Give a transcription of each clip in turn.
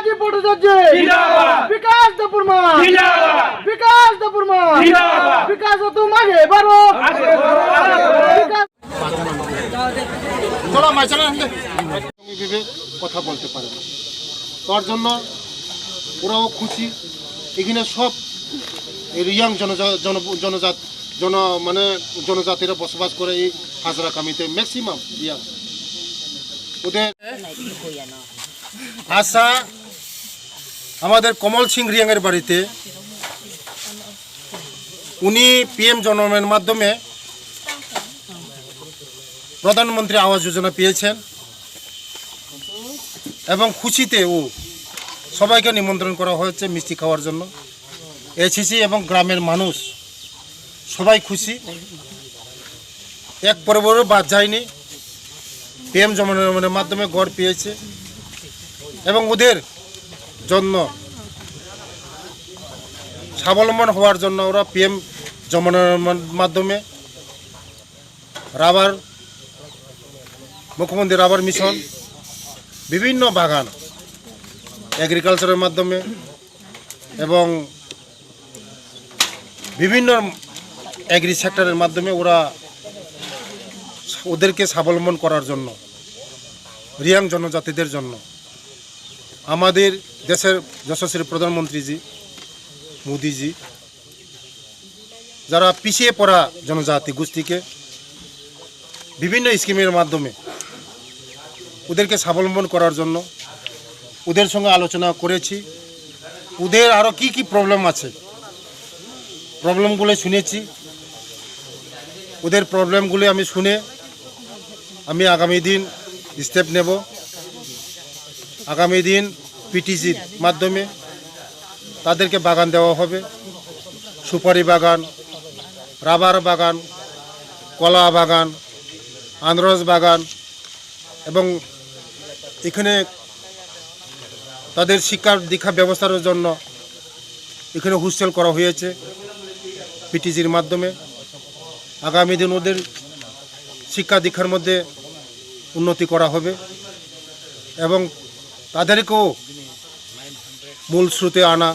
नेताजी भट्टाचार्य विकास दपुरमा विकास दपुरमा विकास तुम आगे बढ़ो চলো মাইচালা কথা বলতে পারে না তার জন্য ওরাও খুশি এখানে সব ইয়াং জনজাতিরা বসবাস করে এই হাজরা কামিতে ম্যাক্সিমাম ইয়াং ওদের আশা আমাদের কমল সিং রিয়াংয়ের বাড়িতে উনি পিএম জনমের মাধ্যমে প্রধানমন্ত্রী আবাস যোজনা পেয়েছেন এবং খুশিতে ও সবাইকে নিমন্ত্রণ করা হয়েছে মিষ্টি খাওয়ার জন্য এসেছি এবং গ্রামের মানুষ সবাই খুশি এক পরিবারও বাদ যায়নি পিএম জনমের মাধ্যমে ঘর পেয়েছে এবং ওদের জন্য স্বাবলম্বন হওয়ার জন্য ওরা পিএম জনমের মাধ্যমে রাবার মুখ্যমন্ত্রী রাবার মিশন বিভিন্ন বাগান এগ্রিকালচারের মাধ্যমে এবং বিভিন্ন এগ্রি সেক্টরের মাধ্যমে ওদেরকে স্বাবলম্বন করার জন্য রিয়াং জনজাতিদের জন্য আমাদের দেশের যশস্বী প্রধানমন্ত্রীজি মোদিজি যারা পিছিয়ে পড়া জনজাতি গোষ্ঠীকে বিভিন্ন স্কিমের মাধ্যমে ওদেরকে স্বাবলম্বন করার জন্য ওদের সঙ্গে আলোচনা করেছি ওদের আরও কি কি প্রবলেম আছে প্রবলেমগুলো শুনেছি ওদের প্রবলেমগুলো আমি শুনে আমি আগামী দিন স্টেপ নেব আগামী দিন পিটিসির মাধ্যমে তাদেরকে বাগান দেওয়া হবে সুপারি বাগান রাবার বাগান কলা বাগান আনারস বাগান এবং এখানে তাদের শিক্ষা দীক্ষা ব্যবস্থার জন্য এখানে হোস্টেল করা হয়েছে পিটিসির মাধ্যমে আগামী দিন ওদের শিক্ষা দীক্ষার মধ্যে উন্নতি করা হবে এবং তাদেরকেও মূল স্রোতে আনা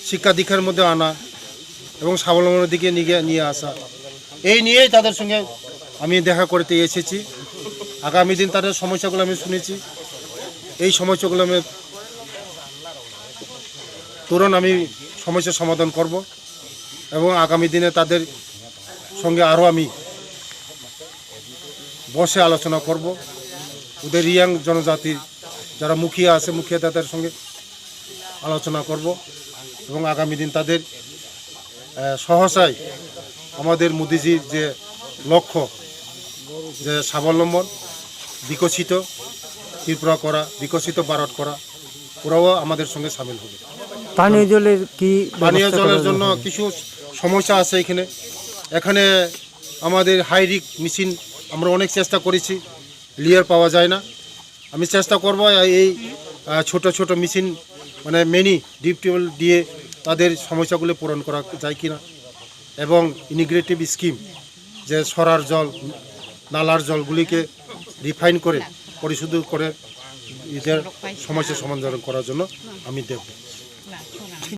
শিক্ষা দীক্ষার মধ্যে আনা এবং স্বাবলম্বনের দিকে নিয়ে আসা এই নিয়েই তাদের সঙ্গে আমি দেখা করতে এসেছি আগামী দিন তাদের সমস্যাগুলো আমি শুনেছি এই সমস্যাগুলো আমি তুরন্ত আমি সমস্যার সমাধান করব এবং আগামী দিনে তাদের সঙ্গে আরও আমি বসে আলোচনা করব ওদের রিয়াং জনজাতির যারা মুখিয়া আছে মুখিয়া তাদের সঙ্গে আলোচনা করব এবং আগামী দিন তাদের সহসায় আমাদের মোদিজির যে লক্ষ্য যে স্বাবলম্বন বিকশিত ত্রিপুরা করা বিকশিত ভারত করা ওরাও আমাদের সঙ্গে সামিল হবে পানীয় জলের কি পানীয় জলের জন্য কিছু সমস্যা আছে এখানে আমাদের হাই রিক মেশিন আমরা অনেক চেষ্টা করেছি লিয়ার পাওয়া যায় না আমি চেষ্টা করব এই ছোট ছোট মেশিন মানে মিনি ডিপ টিউবওয়েল দিয়ে তাদের সমস্যাগুলো পূরণ করা যায় কিনা এবং ইন্টিগ্রেটিভ স্কিম যে সরার জল নালার জলগুলিকে রিফাইন করে পরিশোধ করে এদের সমস্যার সমাধান করার জন্য আমি দেখব।